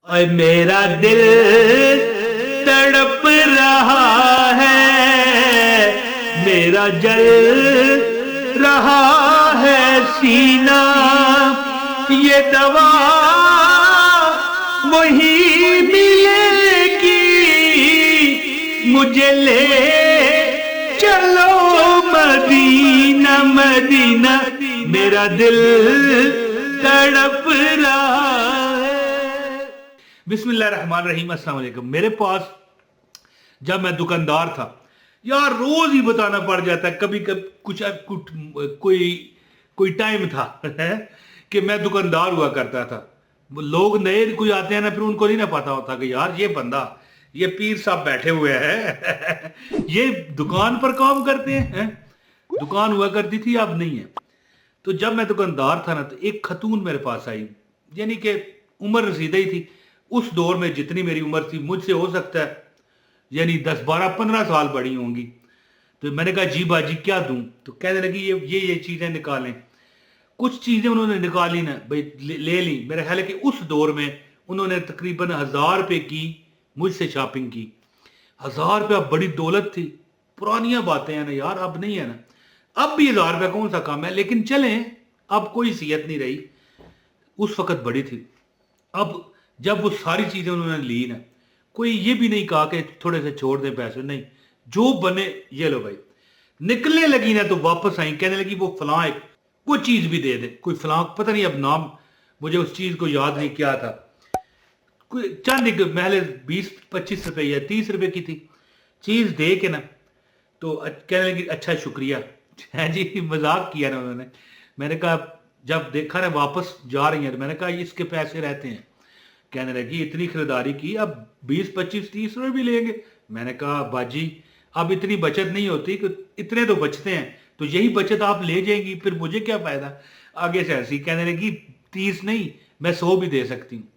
اے میرا دل تڑپ رہا ہے، میرا جل رہا ہے سینہ، یہ دوا وہی ملے گی، مجھے لے چلو مدینہ مدینہ، میرا دل تڑپ رہا ہے۔ بسم اللہ الرحمن الرحیم۔ السلام علیکم۔ میرے پاس جب میں دکاندار تھا یار روز ہی بتانا پڑ جاتا ہے، کبھی کچھ کوئی ٹائم تھا کہ میں دکاندار ہوا کرتا تھا، لوگ نئے کوئی آتے ہیں نا، پھر ان کو نہیں نہ پتا ہوتا کہ یار یہ بندہ، یہ پیر صاحب بیٹھے ہوئے ہیں یہ دکان پر کام کرتے ہیں۔ دکان ہوا کرتی تھی، اب نہیں ہے۔ تو جب میں دکاندار تھا نا، تو ایک خاتون میرے پاس آئی، یعنی کہ عمر رسیدہ ہی تھی، اس دور میں جتنی میری عمر تھی مجھ سے ہو سکتا ہے یعنی 10 12 15 سال بڑی ہوں گی۔ تو میں نے کہا جی باجی کیا دوں؟ تو کہنے لگی یہ چیزیں نکالیں۔ کچھ چیزیں انہوں نے نکالی نا بھائی، لے لی۔ میرا خیال ہے کہ اس دور میں انہوں نے تقریباً 1000 روپے کی مجھ سے شاپنگ کی۔ 1000 روپے اب بڑی دولت تھی، پرانیاں باتیں ہیں نا یار، اب نہیں ہے نا، اب بھی 1000 روپے کون سا کام ہے، لیکن چلیں اب کوئی صحت نہیں رہی، اس وقت بڑی تھی۔ اب جب وہ ساری چیزیں انہوں نے لی نا، کوئی یہ بھی نہیں کہا کہ تھوڑے سے چھوڑ دیں پیسے، نہیں، جو بنے یہ لو بھائی۔ نکلنے لگی نا تو واپس آئیں، کہنے لگی وہ فلاں ایک کوئی چیز بھی دے دے، کوئی فلاں پتہ نہیں اب نام مجھے اس چیز کو یاد نہیں کیا تھا، کوئی چند ایک محل 20 25 روپے یا 30 روپے کی تھی چیز، دے کے نا تو کہنے لگی اچھا شکریہ جی، مذاق کیا نا انہوں نے۔ میں نے کہا جب دیکھا نا واپس جا رہی ہیں تو میں نے کہا اس کے پیسے رہتے ہیں۔ کہنے لگی اتنی خریداری کی، اب 20 25 30 روپے بھی لیں گے؟ میں نے کہا باجی اب اتنی بچت نہیں ہوتی، کہ اتنے تو بچتے ہیں، تو یہی بچت آپ لے جائیں گی، پھر مجھے کیا فائدہ؟ آگے سے ایسی کہنے لگی 30 نہیں میں 100 بھی دے سکتی ہوں۔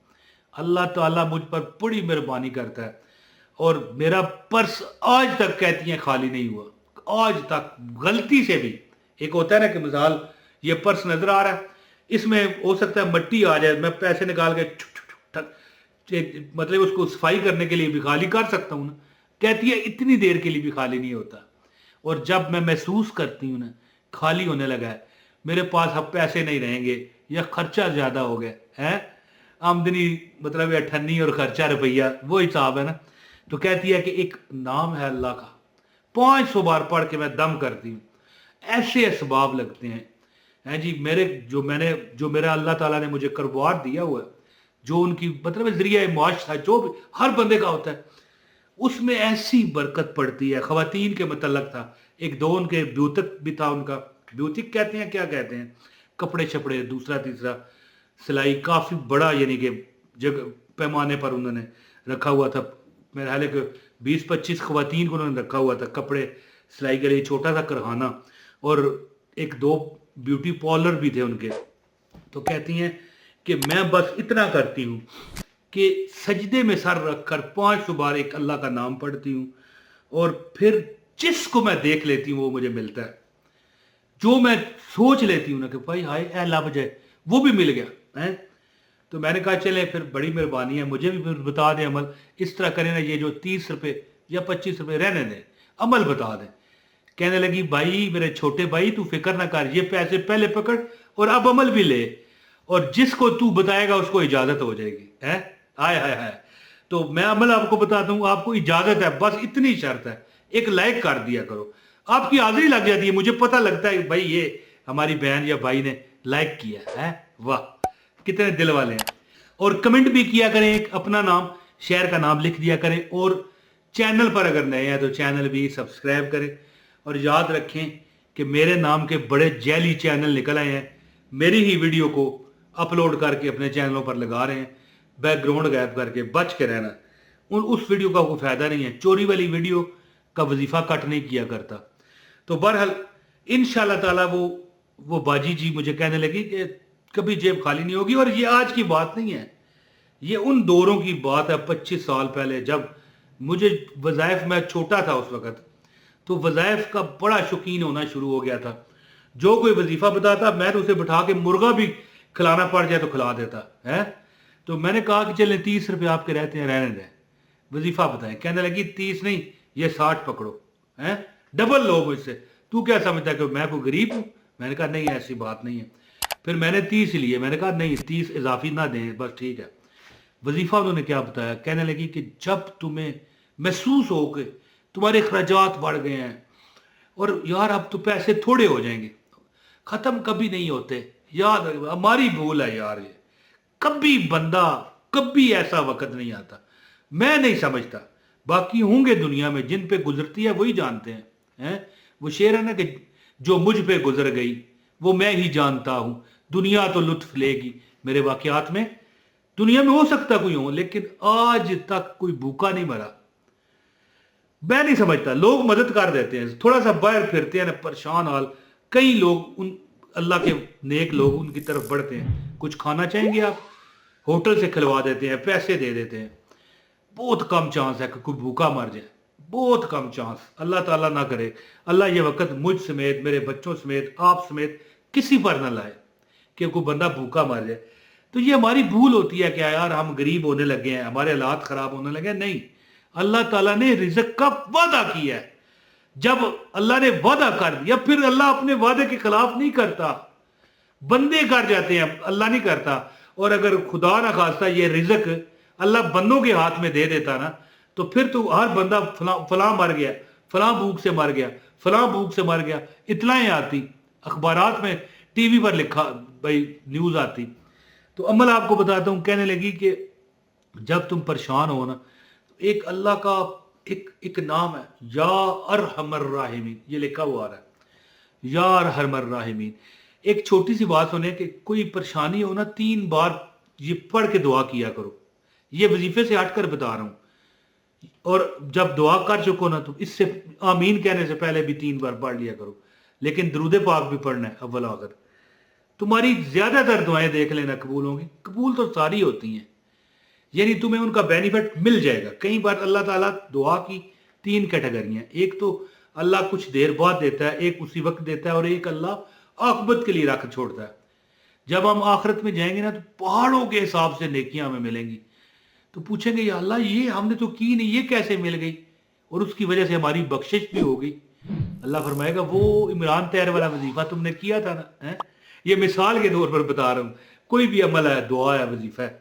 اللہ تعالیٰ مجھ پر بڑی مہربانی کرتا ہے، اور میرا پرس آج تک کہتی ہیں خالی نہیں ہوا، آج تک غلطی سے بھی۔ ایک ہوتا ہے نا کہ مثال یہ پرس نظر آ رہا ہے، اس میں ہو سکتا ہے مٹی آ جائے، میں پیسے نکال کے مطلب اس کو صفائی کرنے کے لیے بھی خالی کر سکتا ہوں نا، کہتی ہے اتنی دیر کے لیے بھی خالی نہیں ہوتا۔ اور جب میں محسوس کرتی ہوں نا خالی ہونے لگا ہے، میرے پاس اب پیسے نہیں رہیں گے یا خرچہ زیادہ ہو گیا ہے، آمدنی مطلب 98 اور خرچہ روپیہ، وہ حساب ہے نا، تو کہتی ہے کہ ایک نام ہے اللہ کا، 500 بار پڑھ کے میں دم کرتی ہوں، ایسے اسباب لگتے ہیں جی میرے، جو میرا اللہ تعالیٰ نے مجھے کاروبار دیا ہوا ہے، جو ان کی مطلب ذریعہ معاش تھا، جو بھی ہر بندے کا ہوتا ہے، اس میں ایسی برکت پڑتی ہے۔ خواتین کے متعلق تھا، ایک دو ان کے بیوتک بھی تھا، ان کا بیوتک کہتے ہیں کیا کہتے ہیں، کپڑے شپڑے، دوسرا تیسرا سلائی، کافی بڑا یعنی کہ جگہ پیمانے پر انہوں نے رکھا ہوا تھا۔ میرا خیال ہے کہ 20 25 خواتین کو انہوں نے رکھا ہوا تھا کپڑے سلائی کے لیے، چھوٹا سا کارخانہ، اور ایک دو بیوٹی پارلر بھی تھے ان کے۔ تو کہتی ہیں کہ میں بس اتنا کرتی ہوں کہ سجدے میں سر رکھ کر 500 بار ایک اللہ کا نام پڑھتی ہوں، اور پھر جس کو میں دیکھ لیتی ہوں وہ مجھے ملتا ہے، جو میں سوچ لیتی ہوں نا کہ بھائی ہائے اے لب جائے، وہ بھی مل گیا۔ تو میں نے کہا چلے پھر بڑی مہربانی ہے، مجھے بھی پھر بتا دیں عمل، اس طرح کریں نا، یہ جو 30 روپے یا 25 روپے رہنے دیں، عمل بتا دیں۔ کہنے لگی بھائی میرے چھوٹے بھائی تو فکر نہ کر، یہ پیسے پہلے پکڑ اور اب عمل بھی لے، اور جس کو تو بتائے گا اس کو اجازت ہو جائے گی۔ ہائے ہائے ہائے، تو میں عمل آپ کو بتاتا ہوں، آپ کو اجازت ہے، بس اتنی شرط ہے، ایک لائک کر دیا کرو، آپ کی حاضری لگ جاتی ہے، مجھے پتہ لگتا ہے بھائی یہ ہماری بہن یا بھائی نے لائک کیا ہے، واہ کتنے دل والے ہیں۔ اور کمنٹ بھی کیا کریں، ایک اپنا نام شہر کا نام لکھ دیا کریں، اور چینل پر اگر نئے ہیں تو چینل بھی سبسکرائب کریں، اور یاد رکھیں کہ میرے نام کے بڑے جیلی چینل نکل آئے ہیں، میری ہی ویڈیو کو اپلوڈ کر کے اپنے چینلوں پر لگا رہے ہیں، بیک گراؤنڈ غائب کر کے، بچ کے رہنا، اس ویڈیو کا کوئی فائدہ نہیں ہے، چوری والی ویڈیو کا وظیفہ کٹ نہیں کیا کرتا۔ تو بہرحال انشاءاللہ تعالیٰ وہ باجی جی مجھے کہنے لگی کہ کبھی جیب خالی نہیں ہوگی، اور یہ آج کی بات نہیں ہے، یہ ان دوروں کی بات ہے 25 سال پہلے، جب مجھے وظائف، میں چھوٹا تھا اس وقت، تو وظائف کا بڑا شوقین ہونا شروع ہو گیا تھا، جو کوئی وظیفہ بتاتا میں تو اسے بٹھا کے مرغا بھی کھلانا پڑ جائے تو کھلا دیتا ہے۔ تو میں نے کہا کہ چلیں 30 روپے آپ کے رہتے ہیں، رہنے دیں، وظیفہ بتائیں۔ کہنے لگی 30 نہیں، یہ 60 پکڑو، ہیں ڈبل لو مجھ سے، تو کیا سمجھتا ہے کہ میں کوئی غریب ہوں؟ میں نے کہا نہیں ایسی بات نہیں ہے۔ پھر میں نے 30 لیے، میں نے کہا نہیں 30 اضافی نہ دیں، بس ٹھیک ہے۔ وظیفہ انہوں نے کیا بتایا، کہنے لگی کہ جب تمہیں محسوس ہو کہ تمہارے اخراجات بڑھ گئے ہیں اور یار اب تو پیسے تھوڑے ہو جائیں گے، ختم کبھی نہیں ہوتے، یاد رکھو ہماری بھول ہے یار، یہ کبھی بندہ کبھی ایسا وقت نہیں آتا، میں نہیں سمجھتا، باقی ہوں گے دنیا میں جن پہ گزرتی ہے وہی جانتے ہیں۔ وہ شعر ہے نا کہ جو مجھ پہ گزر گئی وہ میں ہی جانتا ہوں، دنیا تو لطف لے گی میرے واقعات میں۔ دنیا میں ہو سکتا کوئی ہو، لیکن آج تک کوئی بھوکا نہیں مرا۔ میں نہیں سمجھتا، لوگ مدد کر دیتے ہیں، تھوڑا سا باہر پھرتے ہیں نا پریشان حال، کئی لوگ ان اللہ کے نیک لوگ ان کی طرف بڑھتے ہیں، کچھ کھانا چاہیں گے آپ، ہوٹل سے کھلوا دیتے ہیں، پیسے دے دیتے ہیں۔ بہت کم چانس ہے کہ کوئی بھوکا مر جائے، بہت کم چانس، اللہ تعالیٰ نہ کرے، اللہ یہ وقت مجھ سمیت میرے بچوں سمیت آپ سمیت کسی پر نہ لائے کہ کوئی بندہ بھوکا مر جائے۔ تو یہ ہماری بھول ہوتی ہے کہ یار ہم غریب ہونے لگے ہیں، ہمارے حالات خراب ہونے لگے ہیں، نہیں، اللہ تعالیٰ نے رزق کا وعدہ کیا ہے۔ جب اللہ نے وعدہ کر دیا پھر اللہ اپنے وعدے کے خلاف نہیں کرتا، بندے کر جاتے ہیں، اللہ نہیں کرتا۔ اور اگر خدا نہ خواستہ یہ رزق اللہ بندوں کے ہاتھ میں دے دیتا نا، تو پھر تو ہر بندہ فلاں مر گیا، فلاں بھوک سے مر گیا، فلاں بھوک سے مر گیا، اطلاعیں آتی، اخبارات میں ٹی وی پر لکھا بھائی نیوز آتی۔ تو عمل آپ کو بتاتا ہوں، کہنے لگی کہ جب تم پریشان ہو نا، ایک اللہ کا ایک نام ہے یا ارحم الراحمین، یہ لکھا ہوا آ رہا ہے یا ارحم الراحمین۔ ایک چھوٹی سی بات سنیں کہ کوئی پریشانی ہو نا 3 بار یہ پڑھ کے دعا کیا کرو، یہ وظیفے سے ہٹ کر بتا رہا ہوں، اور جب دعا کر چکو نا تو اس سے آمین کہنے سے پہلے بھی 3 بار پڑھ لیا کرو، لیکن درود پاک بھی پڑھنا ہے اول آخر۔ تمہاری زیادہ تر دعائیں دیکھ لینا قبول ہوں گی، قبول تو ساری ہوتی ہیں، یعنی تمہیں ان کا بینیفٹ مل جائے گا۔ کئی بار اللہ تعالیٰ دعا کی 3 کیٹیگریاں، ایک تو اللہ کچھ دیر بعد دیتا ہے، ایک اسی وقت دیتا ہے، اور ایک اللہ عاقبت کے لیے رکھ چھوڑتا ہے۔ جب ہم آخرت میں جائیں گے نا تو پہاڑوں کے حساب سے نیکیاں ہمیں ملیں گی، تو پوچھیں گے یا اللہ یہ ہم نے تو کی نہیں، یہ کیسے مل گئی؟ اور اس کی وجہ سے ہماری بخشش بھی ہو گئی۔ اللہ فرمائے گا وہ عمران طیر والا وظیفہ تم نے کیا تھا نا، یہ مثال کے طور پر بتا رہا ہوں، کوئی بھی عمل ہے، دعا ہے، وظیفہ ہے،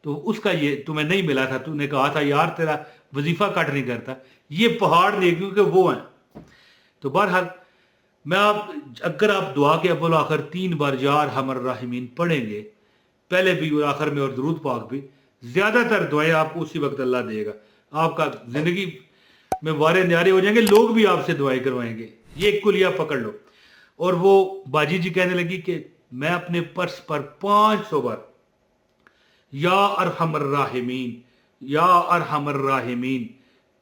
تو اس کا یہ تمہیں نہیں ملا تھا، تو نے کہا تھا یار تیرا وظیفہ کٹ نہیں کرتا، یہ پہاڑ نیکیوں کے وہ ہیں۔ تو بہرحال میں اگر آپ دعا کے اول آخر 3 بار یا ارحم الراحمین پڑھیں گے، پہلے بھی اور آخر میں اور درود پاک بھی، زیادہ تر دعائیں آپ کو اسی وقت اللہ دے گا، آپ کا زندگی میں وارے نیارے ہو جائیں گے، لوگ بھی آپ سے دعائیں کروائیں گے۔ یہ ایک کلیہ پکڑ لو۔ اور وہ باجی جی کہنے لگی کہ میں اپنے پرس پر 500 بار یا ارحم الراحمین یا ارحم الراحمین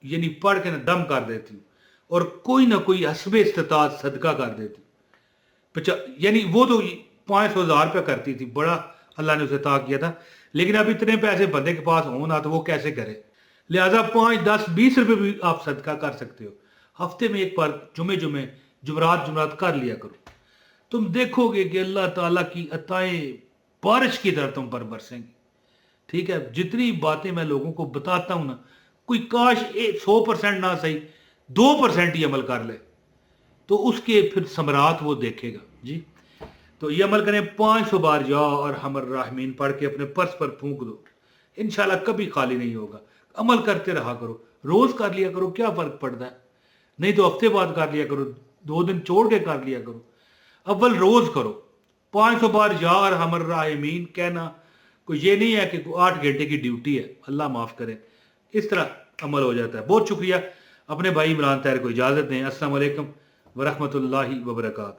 یعنی پڑھ کے دم کر دیتی ہوں، اور کوئی نہ کوئی حسب استطاعت صدقہ کر دیتی ہوں۔ یعنی وہ تو 500,000 روپیہ کرتی تھی، بڑا اللہ نے اسے عطا کیا تھا، لیکن اب اتنے پیسے بندے کے پاس ہوں نا تو وہ کیسے کرے؟ لہٰذا 5 10 20 روپے بھی آپ صدقہ کر سکتے ہو، ہفتے میں ایک بار جمعرات کر لیا کرو، تم دیکھو گے کہ اللہ تعالیٰ کی عطائیں بارش کی طرح تم پر برسیں گی۔ ٹھیک ہے، جتنی باتیں میں لوگوں کو بتاتا ہوں نا، کوئی کاش 100% نہ صحیح 2% ہی عمل کر لے تو اس کے پھر ثمرات وہ دیکھے گا۔ جی تو یہ عمل کریں، 500 بار یا ارحم الراحمین پڑھ کے اپنے پرس پر پھونک دو، انشاءاللہ کبھی خالی نہیں ہوگا۔ عمل کرتے رہا کرو، روز کر لیا کرو، کیا فرق پڑتا ہے؟ نہیں تو ہفتے بعد کر لیا کرو، 2 دن چھوڑ کے کر لیا کرو، اول روز کرو۔ 500 بار یا ارحم الراحمین کہنا کوئی یہ نہیں ہے کہ 8 گھنٹے کی ڈیوٹی ہے، اللہ معاف کرے، اس طرح عمل ہو جاتا ہے۔ بہت شکریہ، اپنے بھائی عمران طاہر کو اجازت دیں۔ السلام علیکم ورحمۃ اللہ وبرکاتہ۔